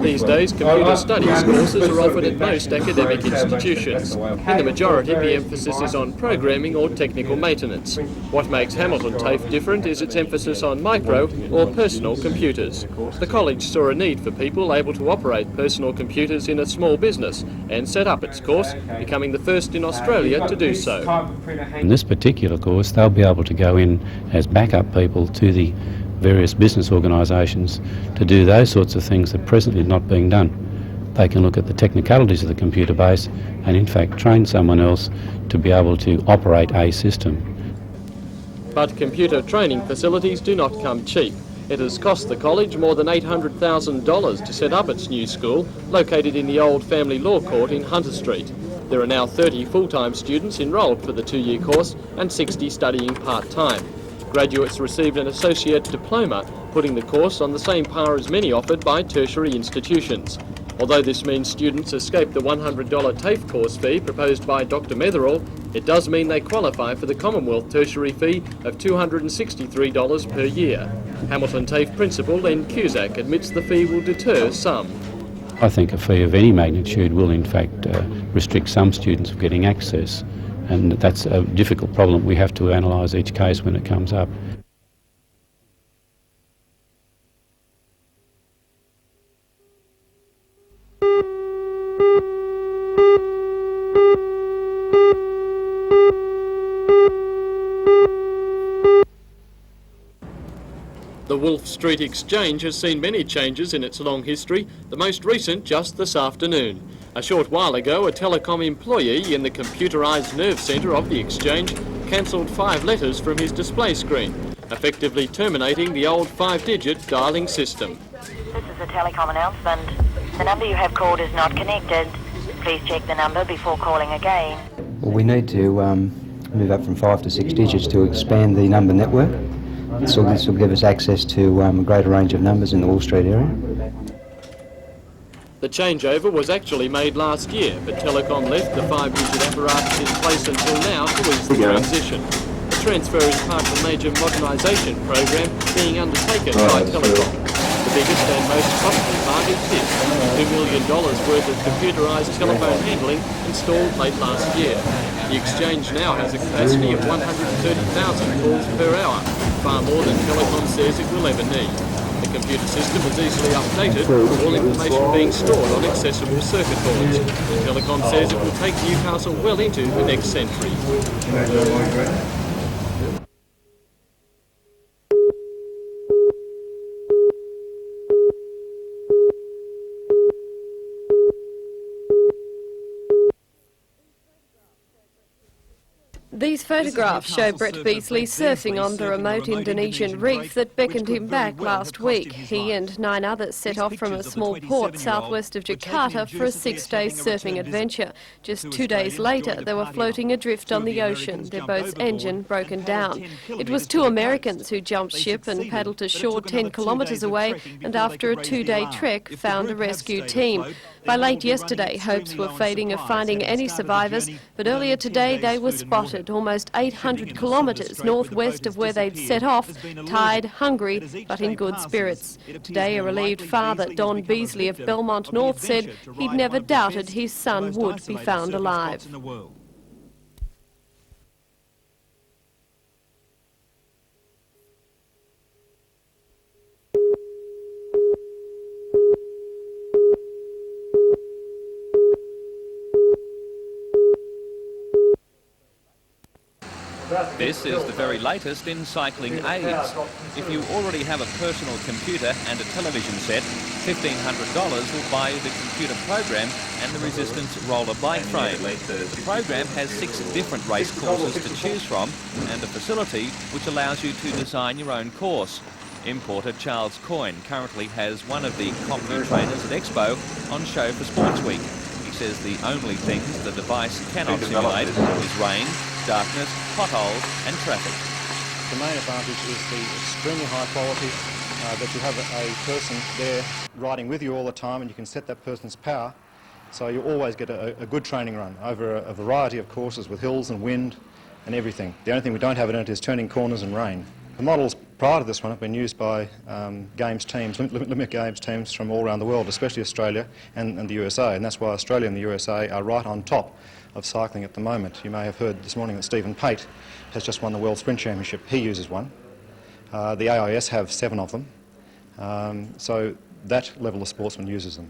These days, computer studies courses are offered at most academic institutions. In the majority, the emphasis is on programming or technical maintenance. What makes Hamilton TAFE different is its emphasis on micro or personal computers. The college saw a need for people able to operate personal computers in a small business and set up its course, becoming the first in Australia to do so. In this particular course, they'll be able to go in as backup people to the various business organisations to do those sorts of things that are presently not being done. They can look at the technicalities of the computer base and in fact train someone else to be able to operate a system. But computer training facilities do not come cheap. It has cost the college more than $800,000 to set up its new school, located in the old family law court in Hunter Street. There are now 30 full-time students enrolled for the two-year course and 60 studying part-time. Graduates received an associate diploma, putting the course on the same par as many offered by tertiary institutions. Although this means students escape the $100 TAFE course fee proposed by Dr. Metherall, it does mean they qualify for the Commonwealth tertiary fee of $263 per year. Hamilton TAFE principal Len Cusack admits the fee will deter some. I think a fee of any magnitude will in fact restrict some students from getting access, and that's a difficult problem. We have to analyse each case when it comes up. The Wolf Street Exchange has seen many changes in its long history, the most recent just this afternoon. A short while ago, a telecom employee in the computerised nerve centre of the exchange cancelled 5 letters from his display screen, effectively terminating the old 5-digit dialling system. This is a telecom announcement. The number you have called is not connected. Please check the number before calling again. Well, we need to move up from 5 to 6 digits to expand the number network. So this will give us access to a greater range of numbers in the Wall Street area. The changeover was actually made last year, but Telecom left the 5-digit apparatus in place until now to ease the transition. The transfer is part of a major modernisation program being undertaken by Telecom. The biggest and most costly part is this, $2 million worth of computerised telephone handling installed late last year. The exchange now has a capacity of 130,000 calls per hour, far more than Telecom says it will ever need. The computer system is easily updated, all information being stored on accessible circuit boards. And Telecom says it will take Newcastle well into the next century. These photographs show Brett Beasley surfing on the remote Indonesian reef that beckoned him back last week. He and 9 others set off from a small port southwest of Jakarta for a 6-day surfing adventure. Just 2 days later, they were floating adrift on the ocean, their boat's engine broken down. It was 2 Americans who jumped ship and paddled to shore 10 kilometres away, and after a 2-day trek, found a rescue team. By late yesterday, hopes were fading of finding any survivors, but earlier today they were spotted almost 800 kilometres northwest of where they'd set off, tired, hungry, but in good spirits. Today, a relieved father, Don Beasley of Belmont North, said he'd never doubted his son would be found alive. This is the very latest in cycling aids. If you already have a personal computer and a television set, $1,500 will buy you the computer program and the Resistance roller bike frame. The program has 6 different race courses to choose from and a facility which allows you to design your own course. Importer Charles Coyne currently has one of the competent trainers at Expo on show for Sports Week. He says the only things the device cannot simulate is rain, darkness, potholes and traffic. The main advantage is the extremely high quality, that you have a person there riding with you all the time, and you can set that person's power, so you always get a good training run over a variety of courses with hills and wind and everything. The only thing we don't have in it is turning corners and rain. The model's prior to this one have been used by games teams, limit games teams from all around the world, especially Australia and the USA, and that's why Australia and the USA are right on top of cycling at the moment. You may have heard this morning that Stephen Pate has just won the World Sprint Championship. He uses one. The AIS have 7 of them, so that level of sportsman uses them.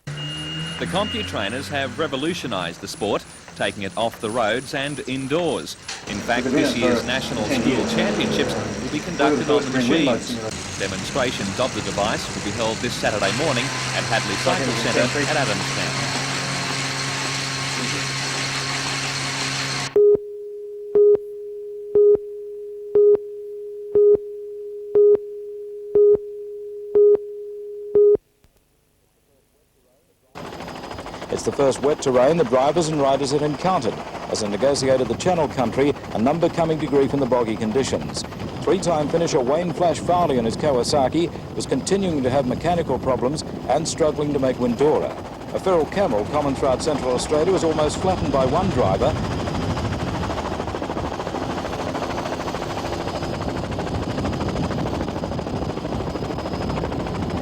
The CompuTrainers have revolutionised the sport, taking it off the roads and indoors. In fact, this year's National School Championships will be conducted on the machines. Demonstrations of the device will be held this Saturday morning at Hadley Cycle Centre at Adamstown. It's the first wet terrain the drivers and riders have encountered as they negotiated the Channel Country, a number coming to grief in the boggy conditions. Three-time finisher Wayne Flash Farley on his Kawasaki was continuing to have mechanical problems and struggling to make Windora. A feral camel common throughout Central Australia was almost flattened by one driver.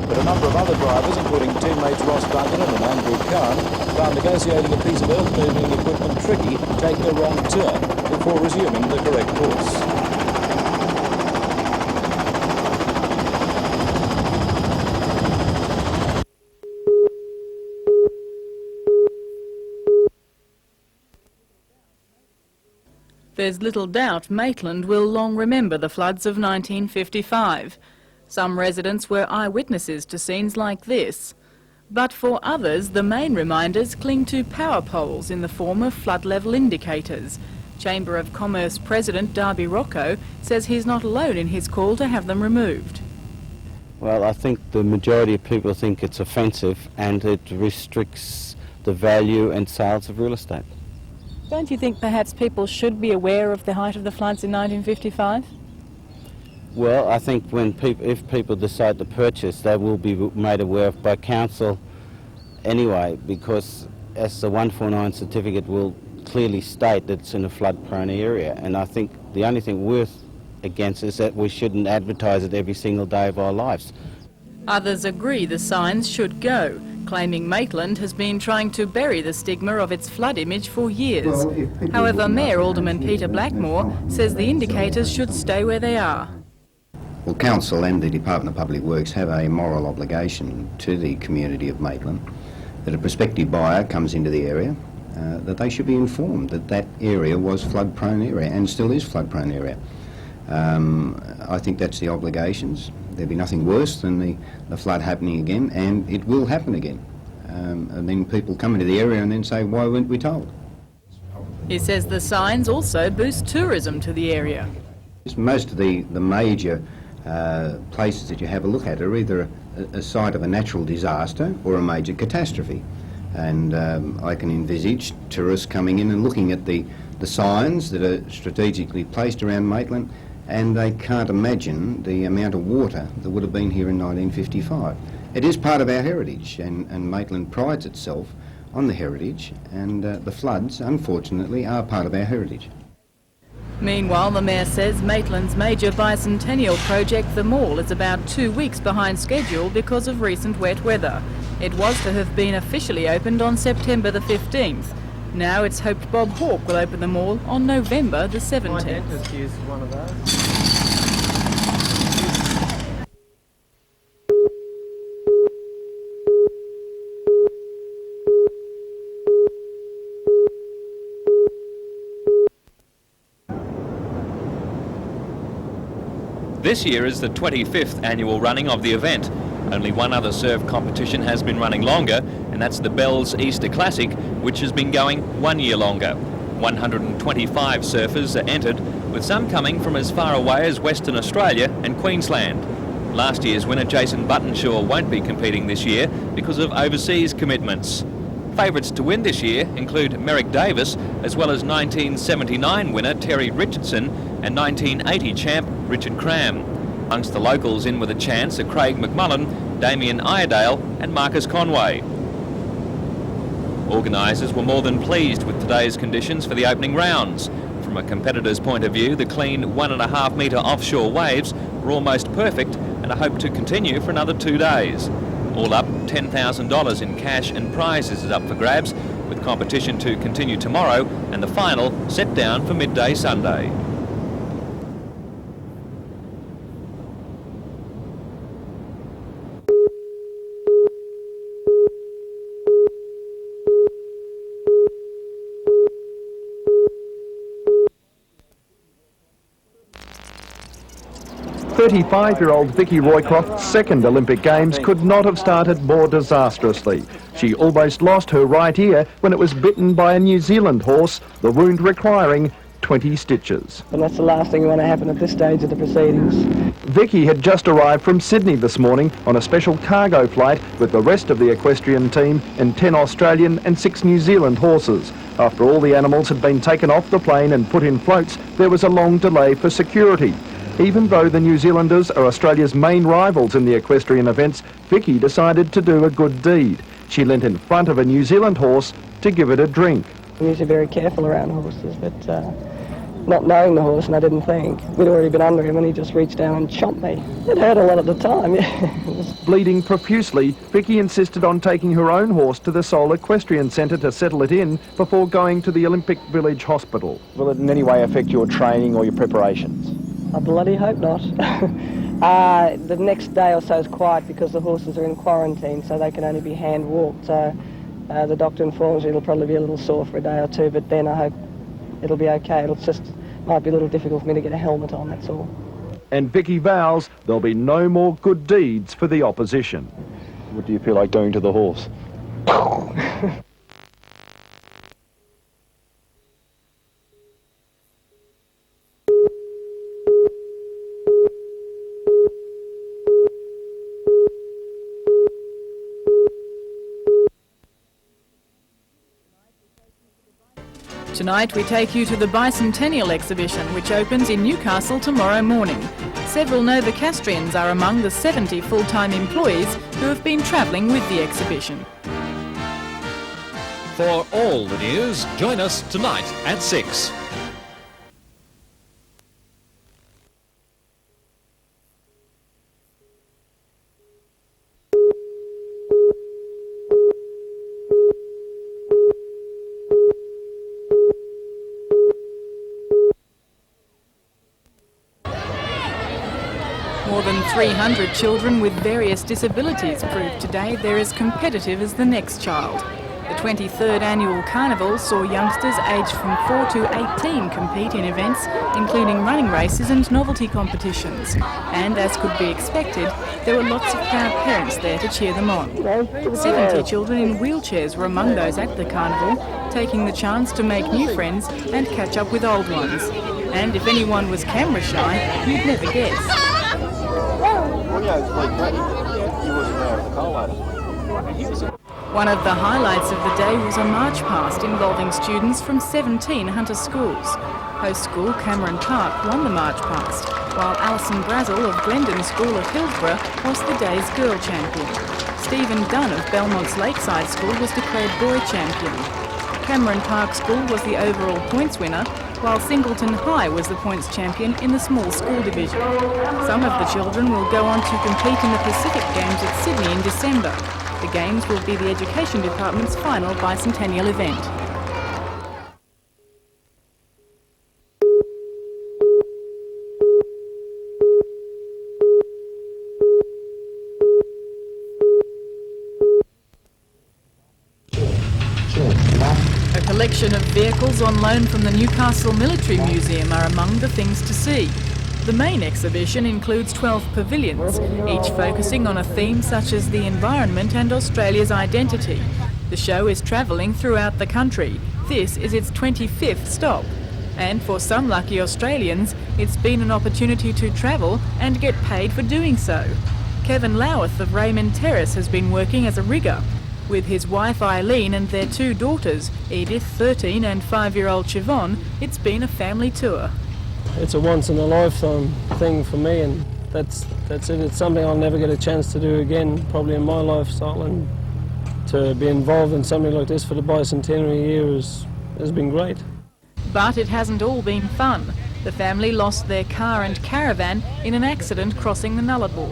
But a number of other drivers, including teammates Ross Duncan and Andrew Curran, found negotiating a piece of earth-moving equipment tricky, taking a wrong turn before resuming the correct course. There's little doubt Maitland will long remember the floods of 1955. Some residents were eyewitnesses to scenes like this. But for others, the main reminders cling to power poles in the form of flood level indicators. Chamber of Commerce President Darby Rocco says he's not alone in his call to have them removed. Well, I think the majority of people think it's offensive and it restricts the value and sales of real estate. Don't you think perhaps people should be aware of the height of the floods in 1955? Well, I think if people decide to purchase, they will be made aware of by council anyway, because as the 149 certificate will clearly state that it's in a flood-prone area, and I think the only thing worth against is that we shouldn't advertise it every single day of our lives. Others agree the signs should go, claiming Maitland has been trying to bury the stigma of its flood image for years. However, Mayor Alderman Peter Blackmore says the indicators should stay where they are. Well, Council and the Department of Public Works have a moral obligation to the community of Maitland that a prospective buyer comes into the area, that they should be informed that that area was flood-prone area and still is flood-prone area. I think that's the obligations. There'd be nothing worse than the flood happening again, and it will happen again. And then people come into the area and then say, why weren't we told? He says the signs also boost tourism to the area. Most of the major places that you have a look at are either a site of a natural disaster or a major catastrophe. And I can envisage tourists coming in and looking at the signs that are strategically placed around Maitland, and they can't imagine the amount of water that would have been here in 1955. It is part of our heritage, and Maitland prides itself on the heritage, and the floods, unfortunately, are part of our heritage. Meanwhile, the Mayor says Maitland's major bicentennial project, the Mall, is about 2 weeks behind schedule because of recent wet weather. It was to have been officially opened on September the 15th. Now it's hoped Bob Hawke will open the Mall on November the 17th. This year is the 25th annual running of the event. Only one other surf competition has been running longer, and that's the Bells Easter Classic, which has been going 1 year longer. 125 surfers are entered, with some coming from as far away as Western Australia and Queensland. Last year's winner Jason Buttonshaw won't be competing this year because of overseas commitments. Favourites to win this year include Merrick Davis, as well as 1979 winner Terry Richardson and 1980 champ Richard Cram. Amongst the locals in with a chance are Craig McMullen, Damien Iredale and Marcus Conway. Organisers were more than pleased with today's conditions for the opening rounds. From From a competitor's point of view, the clean 1.5 metre offshore waves were almost perfect and are hoped to continue for another 2 days. All up, $10,000 in cash and prizes is up for grabs, with competition to continue tomorrow and the final set down for midday Sunday. .35-year-old Vicky Roycroft's second Olympic Games could not have started more disastrously. She almost lost her right ear when it was bitten by a New Zealand horse, the wound requiring 20 stitches. And that's the last thing we want to happen at this stage of the proceedings. Vicky had just arrived from Sydney this morning on a special cargo flight with the rest of the equestrian team and 10 Australian and 6 New Zealand horses. After all the animals had been taken off the plane and put in floats, there was a long delay for security. Even though the New Zealanders are Australia's main rivals in the equestrian events, Vicky decided to do a good deed. She leant in front of a New Zealand horse to give it a drink. I'm usually very careful around horses, but not knowing the horse, and I didn't think. We'd already been under him and he just reached down and chomped me. It hurt a lot at the time, yeah. Bleeding profusely, Vicky insisted on taking her own horse to the Seoul Equestrian Centre to settle it in before going to the Olympic Village Hospital. Will it in any way affect your training or your preparations? I bloody hope not. The next day or so is quiet because the horses are in quarantine, so they can only be hand-walked. So the doctor informs me it'll probably be a little sore for a day or two, but then I hope it'll be okay. It'll just might be a little difficult for me to get a helmet on, that's all. And Vicky vows there'll be no more good deeds for the opposition. What do you feel like doing to the horse? Tonight we take you to the Bicentennial exhibition, which opens in Newcastle tomorrow morning. Several Novocastrians are among the 70 full-time employees who have been travelling with the exhibition. For all the news, join us tonight at 6. More than 300 children with various disabilities proved today they're as competitive as the next child. The 23rd annual carnival saw youngsters aged from 4 to 18 compete in events including running races and novelty competitions. And as could be expected, there were lots of proud parents there to cheer them on. 70 children in wheelchairs were among those at the carnival, taking the chance to make new friends and catch up with old ones. And if anyone was camera shy, you'd never guess. One of the highlights of the day was a march past involving students from 17 Hunter schools. Host school Cameron Park won the march past, while Alison Brazel of Glendon School of Hillsborough was the day's girl champion. Stephen Dunn of Belmont's Lakeside School was declared boy champion. Cameron Park School was the overall points winner, while Singleton High was the points champion in the small school division. Some of the children will go on to compete in the Pacific Games at Sydney in December. The Games will be the Education Department's final bicentennial event. A collection of vehicles on loan from the Newcastle Military Museum are among the things to see. The main exhibition includes 12 pavilions, each focusing on a theme such as the environment and Australia's identity. The show is travelling throughout the country. This is its 25th stop. And for some lucky Australians, it's been an opportunity to travel and get paid for doing so. Kevin Loweth of Raymond Terrace has been working as a rigger. With his wife Eileen and their 2 daughters, Edith, 13, and 5-year-old Siobhan, it's been a family tour. It's a once-in-a-lifetime thing for me, and that's it. It's something I'll never get a chance to do again, probably in my lifestyle, and to be involved in something like this for the bicentenary year has been great. But it hasn't all been fun. The family lost their car and caravan in an accident crossing the Nullarbor.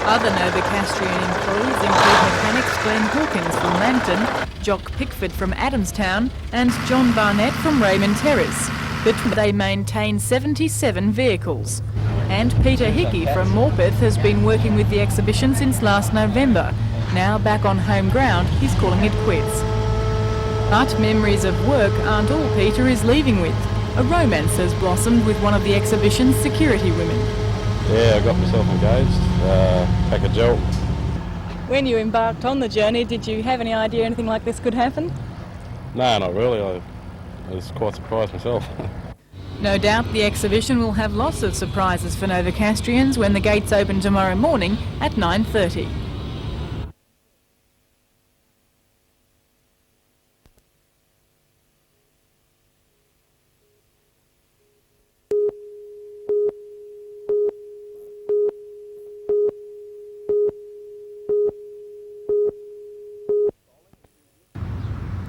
Other Novocastrian employees include mechanics Glenn Hawkins from Lambton, Jock Pickford from Adamstown and John Barnett from Raymond Terrace. But they maintain 77 vehicles. And Peter Hickey from Morpeth has been working with the exhibition since last November. Now back on home ground, he's calling it quits. But memories of work aren't all Peter is leaving with. A romance has blossomed with one of the exhibition's security women. Yeah, I got myself engaged, pack of gel. When you embarked on the journey, did you have any idea anything like this could happen? No, not really. I was quite surprised myself. No doubt the exhibition will have lots of surprises for Novocastrians when the gates open tomorrow morning at 9:30.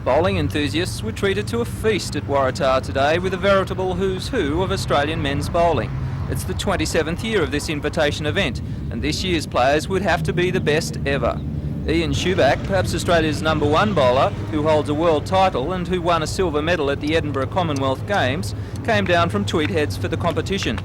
Bowling enthusiasts were treated to a feast at Waratah today with a veritable who's who of Australian men's bowling. It's the 27th year of this invitation event, and this year's players would have to be the best ever. Ian Schuback, perhaps Australia's #1 bowler, who holds a world title and who won a silver medal at the Edinburgh Commonwealth Games, came down from Tweed Heads for the competition.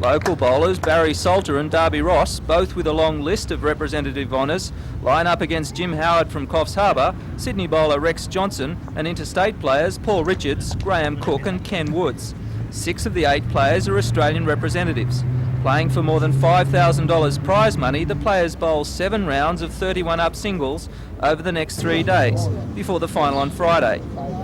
Local bowlers Barry Salter and Darby Ross, both with a long list of representative honours, line up against Jim Howard from Coffs Harbour, Sydney bowler Rex Johnson and interstate players Paul Richards, Graham Cook and Ken Woods. 6 of the 8 players are Australian representatives. Playing for more than $5,000 prize money, the players bowl 7 rounds of 31-up singles over the next 3 days, before the final on Friday.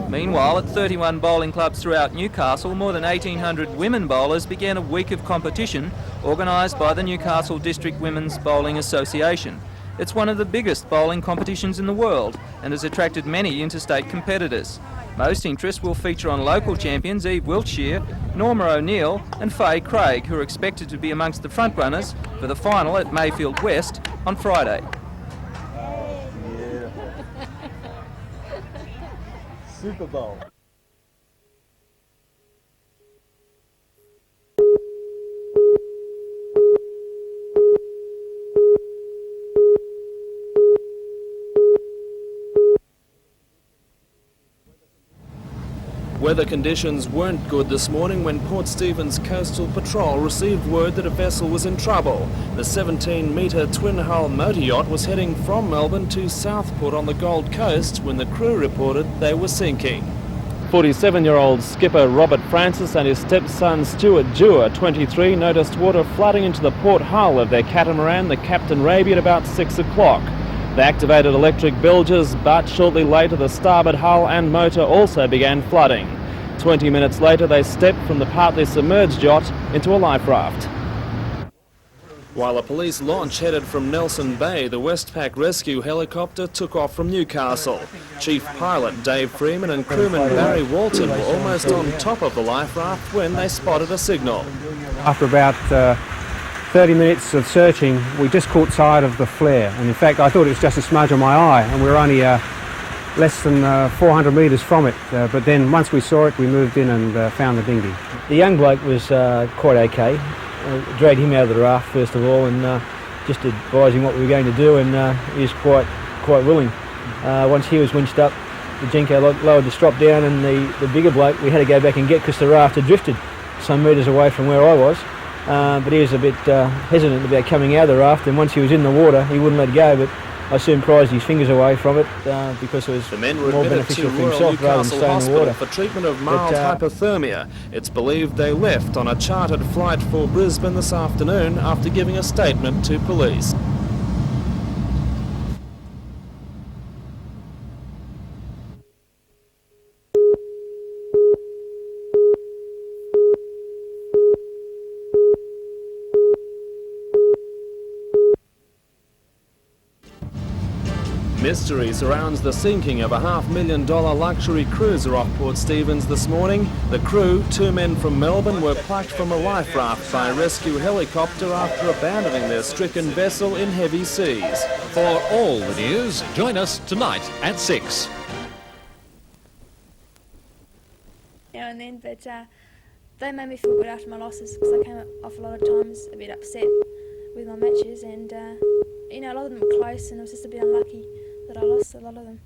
Meanwhile, at 31 bowling clubs throughout Newcastle, more than 1,800 women bowlers began a week of competition organised by the Newcastle District Women's Bowling Association. It's one of the biggest bowling competitions in the world and has attracted many interstate competitors. Most interest will feature on local champions Eve Wiltshire, Norma O'Neill and Faye Craig, who are expected to be amongst the frontrunners for the final at Mayfield West on Friday. Super Bowl. Weather conditions weren't good this morning when Port Stephens Coastal Patrol received word that a vessel was in trouble. The 17-metre twin-hull motor yacht was heading from Melbourne to Southport on the Gold Coast when the crew reported they were sinking. 47-year-old skipper Robert Francis and his stepson Stuart Dewar, 23, noticed water flooding into the port hull of their catamaran, the Captain Raby, at about 6 o'clock. They activated electric bilges, but shortly later the starboard hull and motor also began flooding. 20 minutes later they stepped from the partly submerged yacht into a life raft. While a police launch headed from Nelson Bay, the Westpac rescue helicopter took off from Newcastle. Chief pilot Dave Freeman and crewman Barry Walton were almost on top of the life raft when they spotted a signal. After about 30 minutes of searching, we just caught sight of the flare, and in fact I thought it was just a smudge on my eye, and we were only less than 400 metres from it, but then once we saw it we moved in and found the dinghy. The young bloke was quite okay. Dragged him out of the raft first of all and just advised him what we were going to do, and he was quite willing. Once he was winched up, the Jinko lowered the strop down, and the bigger bloke we had to go back and get because the raft had drifted some metres away from where I was. But he was a bit hesitant about coming out of the raft, and once he was in the water he wouldn't let go, but I soon prized his fingers away from it because it was the men were more admitted beneficial to for Royal himself rather than Newcastle stay in the Hospital water. for treatment of mild hypothermia. It's believed they left on a chartered flight for Brisbane this afternoon after giving a statement to police. Mystery surrounds the sinking of a $500,000 luxury cruiser off Port Stephens this morning. The crew, 2 men from Melbourne, were plucked from a life raft by a rescue helicopter after abandoning their stricken vessel in heavy seas. For all the news, join us tonight at 6. Yeah, and then, but they made me feel good after my losses because I came off a lot of times a bit upset with my matches, and you know, a lot of them were close, and I was just a bit unlucky that I lost a lot of them.